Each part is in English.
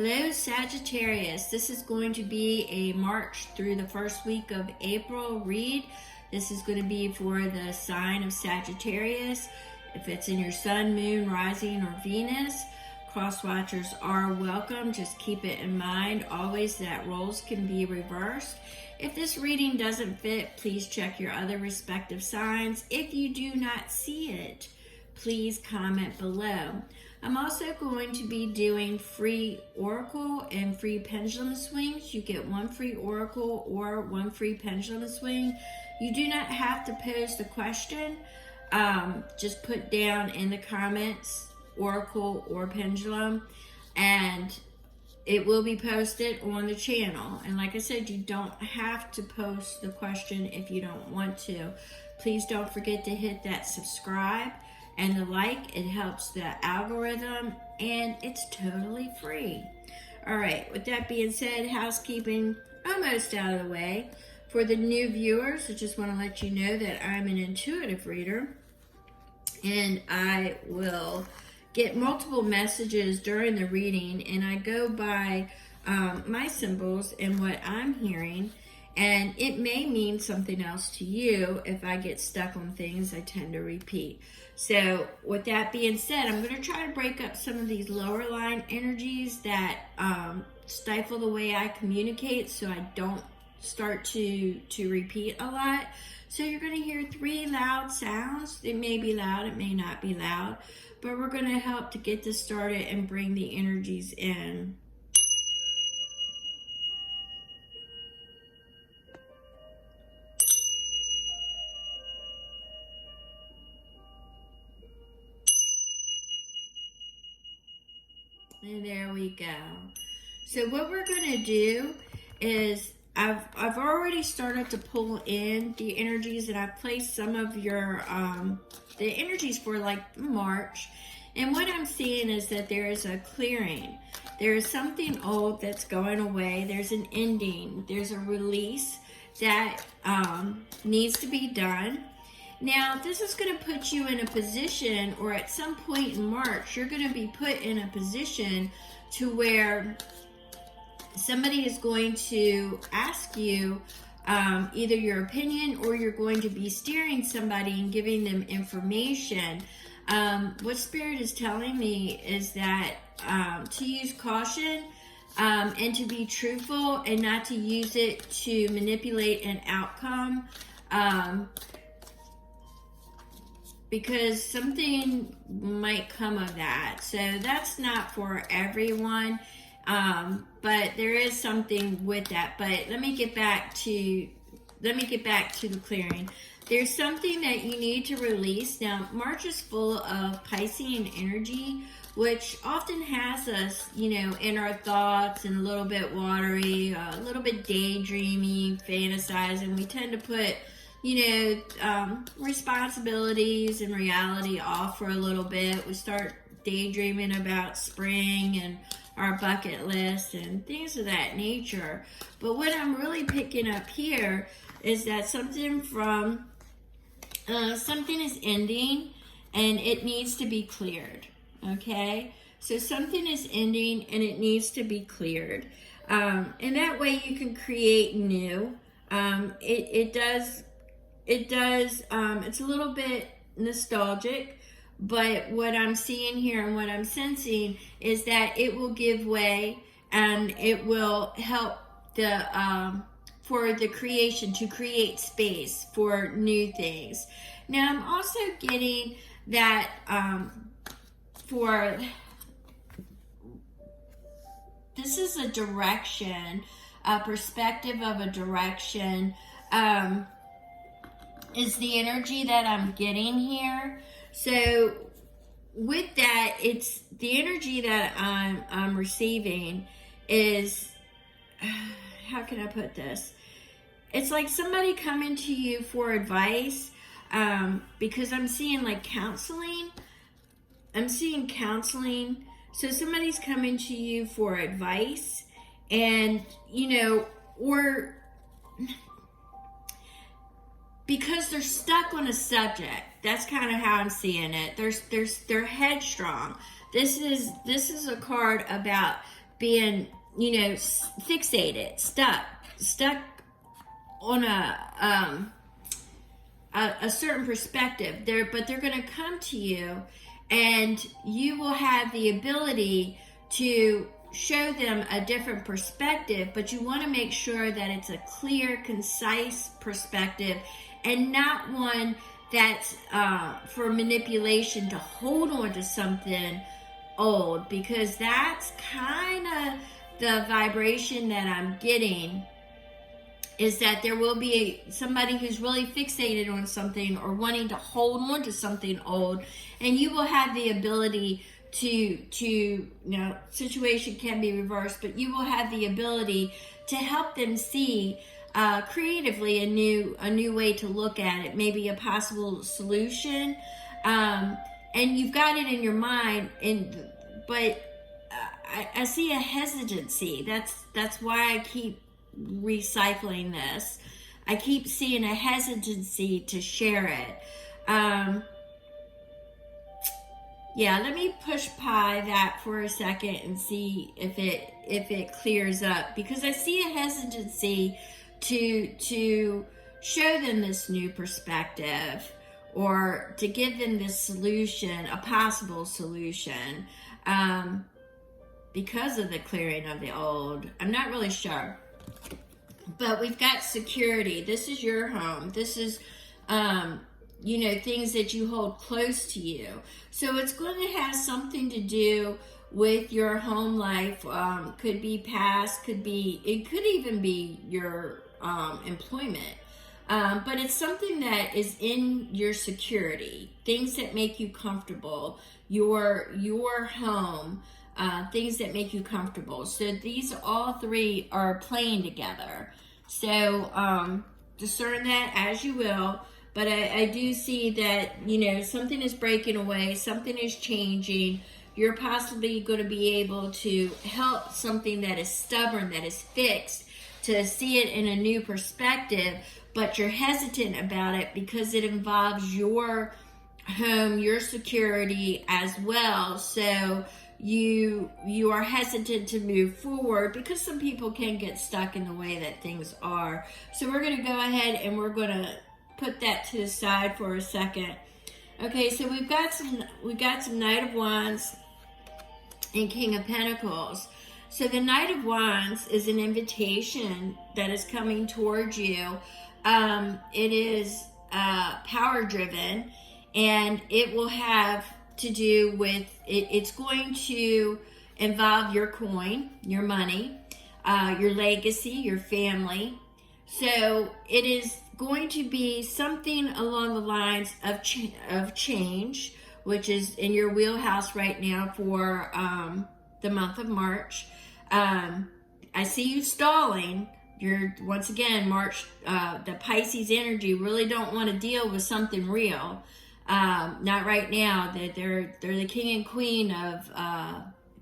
Hello, Sagittarius. This is going to be a March through the first week of April read. This is going to be for the sign of Sagittarius. If it's in your sun, moon, rising, or Venus, cross watchers are welcome. Just keep it in mind always that roles can be reversed. If this reading doesn't fit, please check your other respective signs. If you do not see it, please comment below. I'm also going to be doing free oracle and free pendulum swings. You get one free oracle or one free pendulum swing. You do not have to pose the question. Just put down in the comments oracle or pendulum, and it will be posted on the channel. And like I said, you don't have to post the question if you don't want to. Please don't forget to hit that subscribe and the like. It helps the algorithm, and it's totally free. All right, with that being said, housekeeping almost out of the way. For the new viewers, I just want to let you know that I'm an intuitive reader, and I will get multiple messages during the reading, and I go by my symbols and what I'm hearing. And it may mean something else to you. If I get stuck on things, I tend to repeat. So with that being said, I'm going to try to break up some of these lower line energies that stifle the way I communicate, so I don't start to repeat a lot. So you're going to hear 3 loud sounds. It may be loud, it may not be loud, but we're going to help to get this started and bring the energies in. And there we go. So what we're going to do is I've already started to pull in the energies, and I've placed some of your the energies for like March. And what I'm seeing is that there is a clearing. There is something old that's going away. There's an ending. There's a release that needs to be done. Now, this is going to put you in a position, or at some point in March, you're going to be put in a position to where somebody is going to ask you either your opinion, or you're going to be steering somebody and giving them information. What Spirit is telling me is that to use caution and to be truthful, and not to use it to manipulate an outcome. Because something might come of that. So that's not for everyone, but there is something with that. But let me get back to the clearing. There's something that you need to release. Now, March is full of Piscean energy, which often has us, in our thoughts and a little bit watery, a little bit daydreamy, fantasizing. We tend to put responsibilities and reality off for a little bit. We start daydreaming about spring and our bucket list and things of that nature. But what I'm really picking up here is that something is ending, and it needs to be cleared. Okay, so something is ending and it needs to be cleared, and that way you can create new. It's a little bit nostalgic, but what I'm seeing here and what I'm sensing is that it will give way, and it will help for the creation, to create space for new things. Now, I'm also getting that this is a direction, a perspective of a direction, is the energy that I'm getting here. So with that, it's the energy that I'm receiving is, how can I put this? It's like somebody coming to you for advice, because I'm seeing like counseling. I'm seeing counseling. So somebody's coming to you for advice, and or because they're stuck on a subject. That's kind of how I'm seeing it. They're headstrong. This is a card about being, fixated, stuck on a certain perspective. But they're going to come to you, and you will have the ability to show them a different perspective, but you want to make sure that it's a clear, concise perspective and not one that's for manipulation to hold on to something old, because that's kind of the vibration that I'm getting, is that there will be somebody who's really fixated on something or wanting to hold on to something old, and you will have the ability to situation can be reversed, but you will have the ability to help them see creatively a new way to look at it, maybe a possible solution, and you've got it in your mind, but I see a hesitancy. That's why I keep recycling this. I keep seeing a hesitancy to share it. Yeah, let me push pi that for a second and see if it clears up, because I see a hesitancy to show them this new perspective, or to give them this solution, a possible solution, because of the clearing of the old. I'm not really sure. But we've got security. This is your home. This is, things that you hold close to you. So it's going to have something to do with your home life. Could be past, it could even be your employment. But it's something that is in your security, things that make you comfortable, your home, things that make you comfortable. So these all three are playing together. So discern that as you will. But I do see that, something is breaking away, something is changing. You're possibly going to be able to help something that is stubborn, that is fixed, to see it in a new perspective, but you're hesitant about it because it involves your home, your security as well. So you are hesitant to move forward because some people can get stuck in the way that things are. So we're going to go ahead and we're going to put that to the side for a second. Okay, so we've got some Knight of Wands and King of Pentacles. So the Knight of Wands is an invitation that is coming towards you. It is power driven, and it will have to do with it's going to involve your coin, your money, your legacy, your family. So it is going to be something along the lines of change, which is in your wheelhouse right now for the month of March. I see you stalling. You're, once again, March, the Pisces energy really don't want to deal with something real. Not right now. They're the king and queen of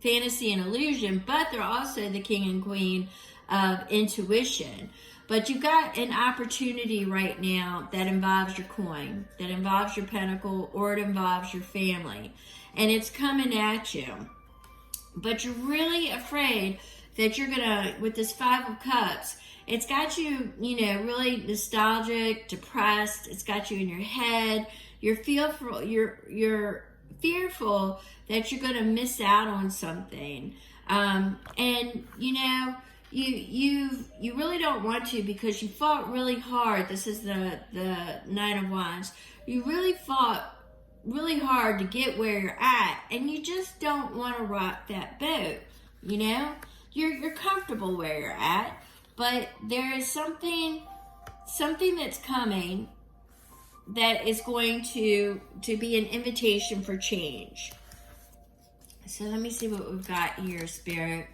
fantasy and illusion, but they're also the king and queen of intuition. But you've got an opportunity right now that involves your coin, that involves your pentacle, or it involves your family. And it's coming at you. But you're really afraid that you're going to, with this Five of Cups, it's got you, really nostalgic, depressed. It's got you in your head. You're fearful that you're going to miss out on something. And, you really don't want to, because you fought really hard. This is the Nine of Wands. You really fought really hard to get where you're at, and you just don't want to rock that boat. You're comfortable where you're at, but there is something that's coming that is going to be an invitation for change. So let me see what we've got here, Spirit.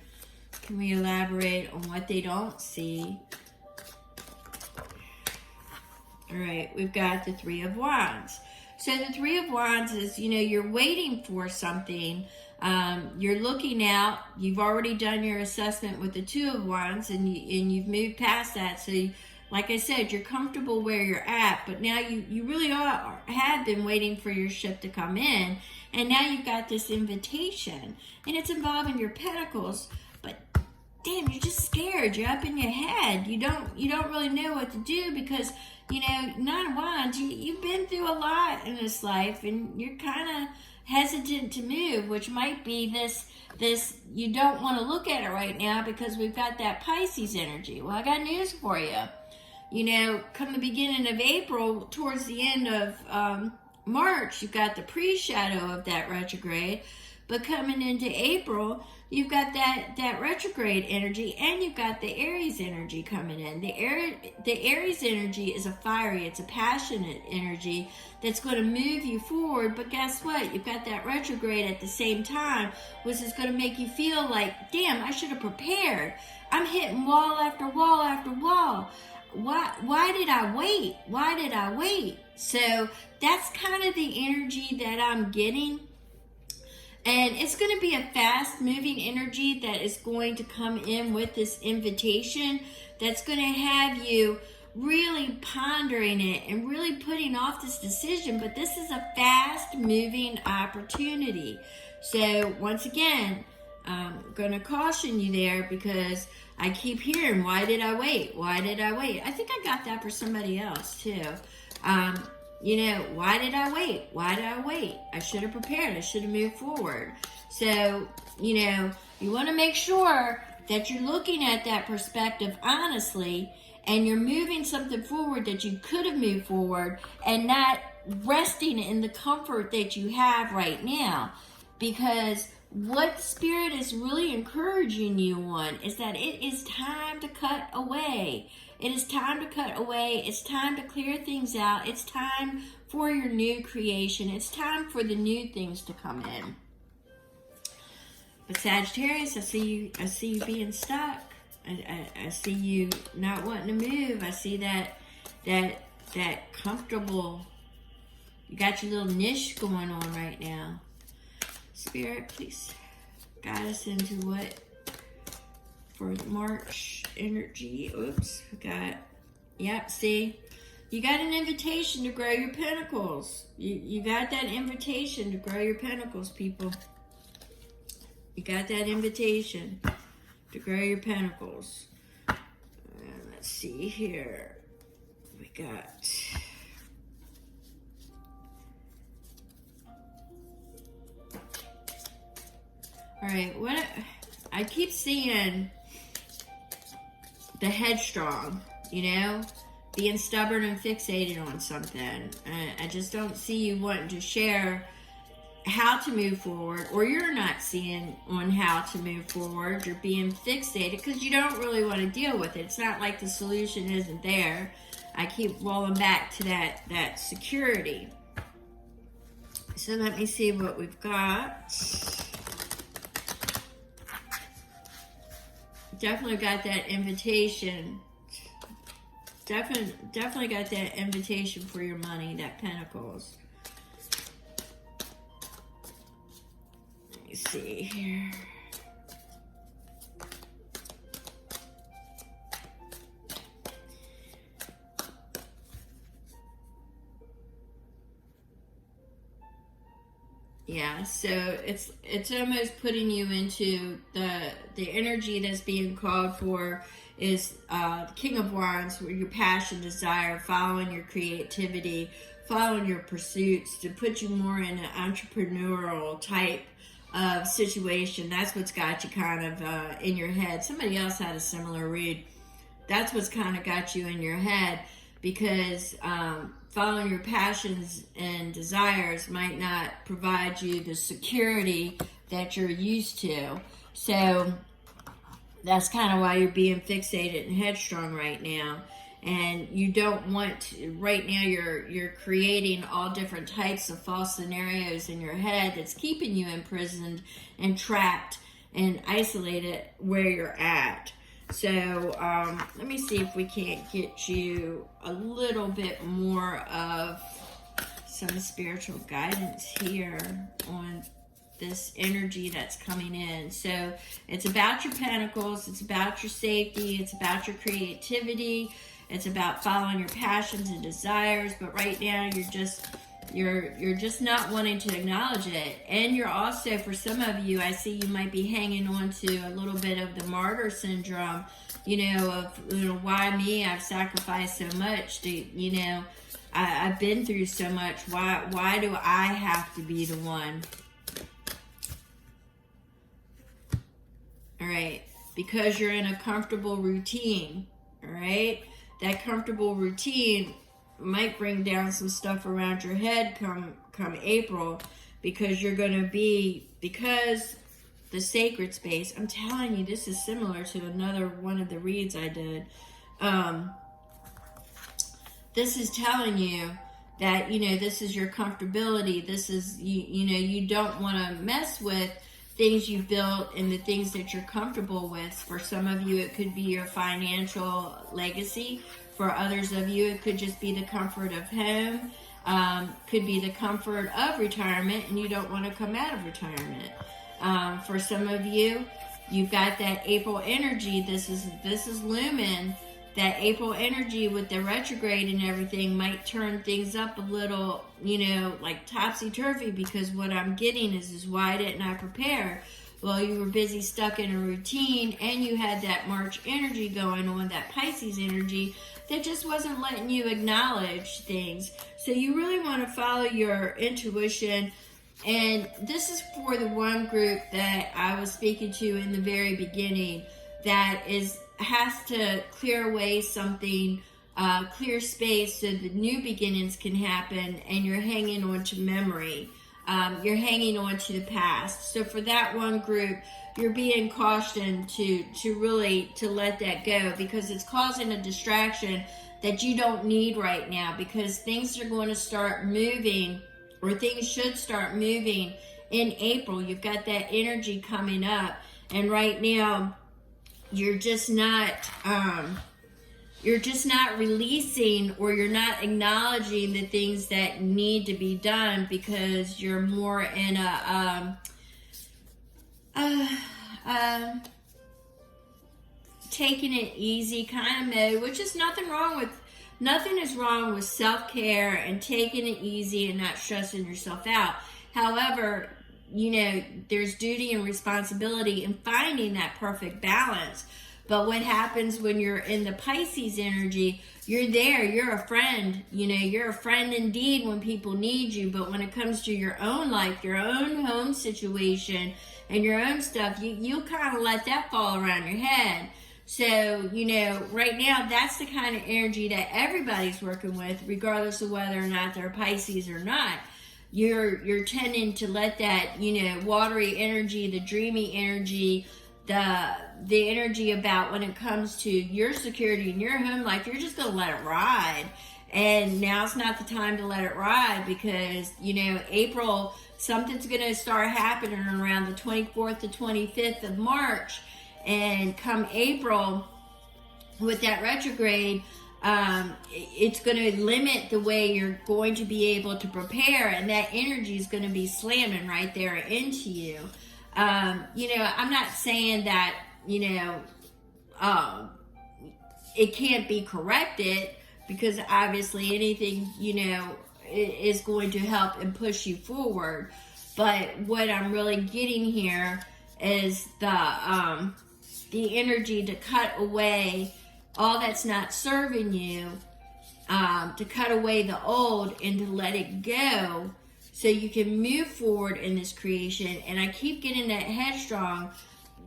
Can we elaborate on what they don't see? All right, we've got the Three of Wands. So the Three of Wands is, you're waiting for something. You're looking out. You've already done your assessment with the Two of Wands, and you've moved past that. So, like I said, you're comfortable where you're at, but now you really have been waiting for your ship to come in, and now you've got this invitation, and it's involving your pentacles. But damn, you're just scared. You're up in your head. You don't really know what to do because, you know, Nine of Wands, you've been through a lot in this life, and you're kind of hesitant to move, which might be this you don't want to look at it right now because we've got that Pisces energy. Well, I got news for you. You know, come the beginning of April, towards the end of March, you've got the pre-shadow of that retrograde. But coming into April, you've got that retrograde energy, and you've got the Aries energy coming in. The Aries energy is a fiery, it's a passionate energy that's going to move you forward. But guess what? You've got that retrograde at the same time, which is going to make you feel like, damn, I should have prepared. I'm hitting wall after wall after wall. Why did I wait? Why did I wait? So that's kind of the energy that I'm getting. And it's going to be a fast-moving energy that is going to come in with this invitation that's going to have you really pondering it and really putting off this decision. But this is a fast-moving opportunity. So once again, I'm going to caution you there because I keep hearing, why did I wait? Why did I wait? I think I got that for somebody else too. You know, why did I wait? Why did I wait? I should have prepared. I should have moved forward. So, you know, you want to make sure that you're looking at that perspective honestly, and you're moving something forward that you could have moved forward, and not resting in the comfort that you have right now. Because what Spirit is really encouraging you on is that it is time to cut away. It is time to cut away. It's time to clear things out. It's time for your new creation. It's time for the new things to come in. But Sagittarius, I see you being stuck. I see you not wanting to move. I see that comfortable. You got your little niche going on right now. Spirit, please guide us into what for the March energy. Oops, we got, yep, see, you got an invitation to grow your pentacles. You got that invitation to grow your pentacles, people. You got that invitation to grow your pentacles. Let's see here. We got... All right, what I keep seeing, the headstrong, you know, being stubborn and fixated on something. I just don't see you wanting to share how to move forward, or you're not seeing on how to move forward. You're being fixated because you don't really want to deal with it. It's not like the solution isn't there. I keep rolling back to that security. So let me see what we've got. Definitely got that invitation. Definitely got that invitation for your money, that Pentacles. Let me see here. Yeah, so it's almost putting you into the energy that's being called for is King of Wands, where your passion, desire, following your creativity, following your pursuits, to put you more in an entrepreneurial type of situation. That's what's got you kind of in your head. Somebody else had a similar read. That's what's kind of got you in your head, because following your passions and desires might not provide you the security that you're used to. So that's kind of why you're being fixated and headstrong right now. And you don't want to, right now you're creating all different types of false scenarios in your head that's keeping you imprisoned and trapped and isolated where you're at. So let me see if we can't get you a little bit more of some spiritual guidance here on this energy that's coming in. So it's about your pentacles, it's about your safety, it's about your creativity, it's about following your passions and desires. But right now you're just You're just not wanting to acknowledge it. And you're also, for some of you, I see you might be hanging on to a little bit of the martyr syndrome, why me? I've sacrificed so much to, I've been through so much. Why do I have to be the one? All right, because you're in a comfortable routine. All right, that comfortable routine might bring down some stuff around your head come April, because you're going to be, because the sacred space, I'm telling you, this is similar to another one of the reads I did. This is telling you that, this is your comfortability. This is, you don't want to mess with things you've built and the things that you're comfortable with. For some of you, it could be your financial legacy. For others of you, it could just be the comfort of home. Could be the comfort of retirement, and you don't want to come out of retirement. For some of you, you've got that April energy. This is looming. That April energy with the retrograde and everything might turn things up a little, like topsy-turvy, because what I'm getting is why didn't I prepare? Well, you were busy stuck in a routine, and you had that March energy going on, that Pisces energy, that just wasn't letting you acknowledge things. So you really want to follow your intuition. And this is for the one group that I was speaking to in the very beginning, that has to clear away something, clear space so the new beginnings can happen, and you're hanging on to memory. You're hanging on to the past. So for that one group, you're being cautioned to really let that go, because it's causing a distraction that you don't need right now, because things are going to start moving, or things should start moving in April. You've got that energy coming up, and right now you're just not releasing, or you're not acknowledging the things that need to be done, because you're more in a taking it easy kind of mode, which is nothing is wrong with self-care and taking it easy and not stressing yourself out. However, there's duty and responsibility in finding that perfect balance. But what happens when you're in the Pisces energy, you're there, you're a friend, you're a friend indeed when people need you. But when it comes to your own life, your own home situation, and your own stuff, you kind of let that fall around your head. So, right now, that's the kind of energy that everybody's working with, regardless of whether or not they're Pisces or not. You're tending to let that, watery energy, the dreamy energy, the energy about when it comes to your security in your home life, you're just going to let it ride. And now's not the time to let it ride, because, April, something's going to start happening around the 24th to 25th of March. And come April, with that retrograde, it's going to limit the way you're going to be able to prepare, and that energy is going to be slamming right there into you. I'm not saying that, it can't be corrected, because obviously anything, is going to help and push you forward. But what I'm really getting here is the energy to cut away all that's not serving you, to cut away the old and to let it go, so you can move forward in this creation. And I keep getting that headstrong.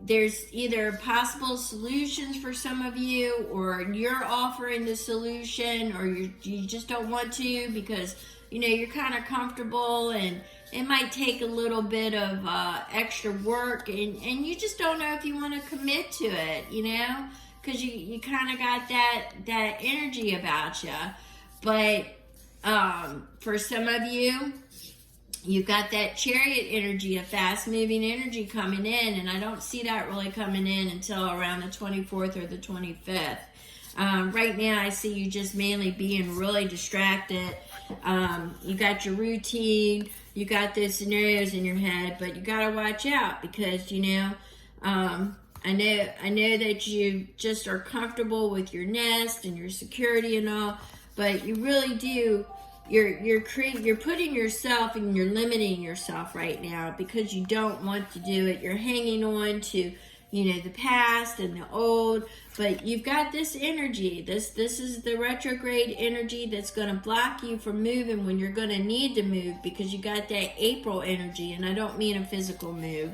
There's either possible solutions for some of you, or you're offering the solution, or you just don't want to, because you're kind of comfortable, and it might take a little bit of extra work, and you just don't know if you want to commit to it, because you kind of got that energy about you. But for some of you, you've got that Chariot energy, a fast-moving energy coming in, and I don't see that really coming in until around the 24th or the 25th. Right now, I see you just mainly being really distracted. You got your routine, you got the scenarios in your head, but you got to watch out, because, I know that you just are comfortable with your nest and your security and all, but you really do you're putting yourself and you're limiting yourself right now because you don't want to do it. You're hanging on to, the past and the old, but you've got this energy. This is the retrograde energy that's going to block you from moving when you're going to need to move, because you got that April energy, and I don't mean a physical move,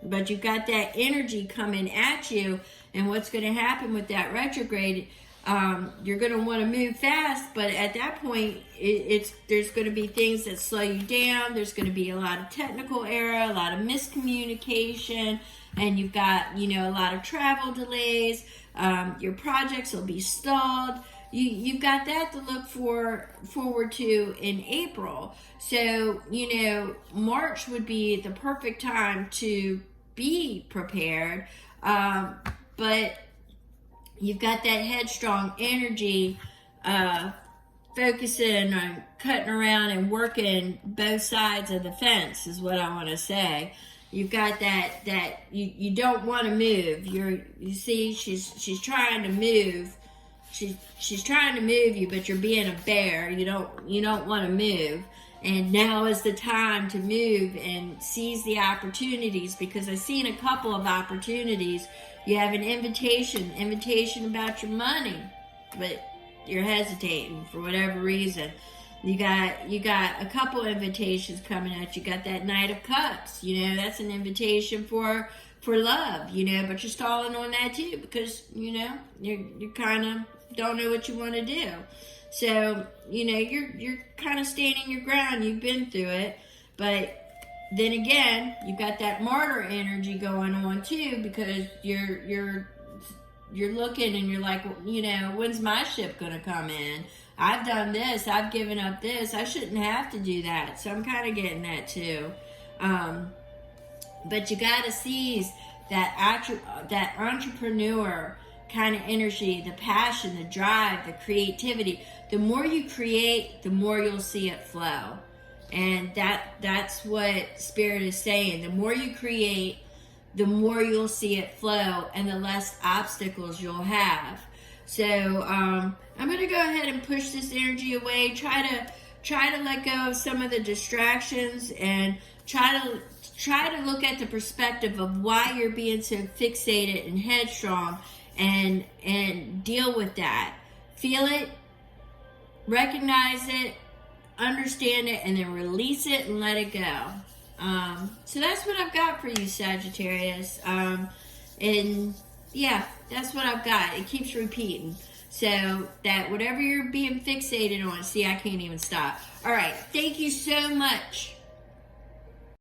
but you've got that energy coming at you. And what's going to happen with that retrograde, you're going to want to move fast, but at that point, there's going to be things that slow you down. There's going to be a lot of technical error, a lot of miscommunication, and you've got, a lot of travel delays. Your projects will be stalled. You've got that to look forward to in April. So, March would be the perfect time to be prepared. But you've got that headstrong energy, focusing on cutting around and working both sides of the fence is what I want to say. You've got that you don't want to move. You see, she's trying to move. She's trying to move you, but you're being a bear. You don't want to move. And now is the time to move and seize the opportunities, because I've seen a couple of opportunities. You have an invitation about your money, but you're hesitating for whatever reason. You got a couple invitations coming at you. You got that Knight of Cups. That's an invitation for love. But you're stalling on that too, because you kind of don't know what you want to do. So you're kind of standing your ground. You've been through it, but then again, you've got that martyr energy going on too, because you're looking and you're like, when's my ship going to come in? I've done this. I've given up this. I shouldn't have to do that. So I'm kind of getting that too. But you got to seize that entrepreneur kind of energy, the passion, the drive, the creativity. The more you create, the more you'll see it flow. And that's what Spirit is saying. The more you create, the more you'll see it flow, and the less obstacles you'll have. So I'm going to go ahead and push this energy away. Try to let go of some of the distractions, and try to look at the perspective of why you're being so fixated and headstrong, and deal with that. Feel it, recognize it, understand it, and then release it and let it go. So that's what I've got for you, Sagittarius. And yeah, that's what I've got. It keeps repeating. So that whatever you're being fixated on, see, I can't even stop. All right. Thank you so much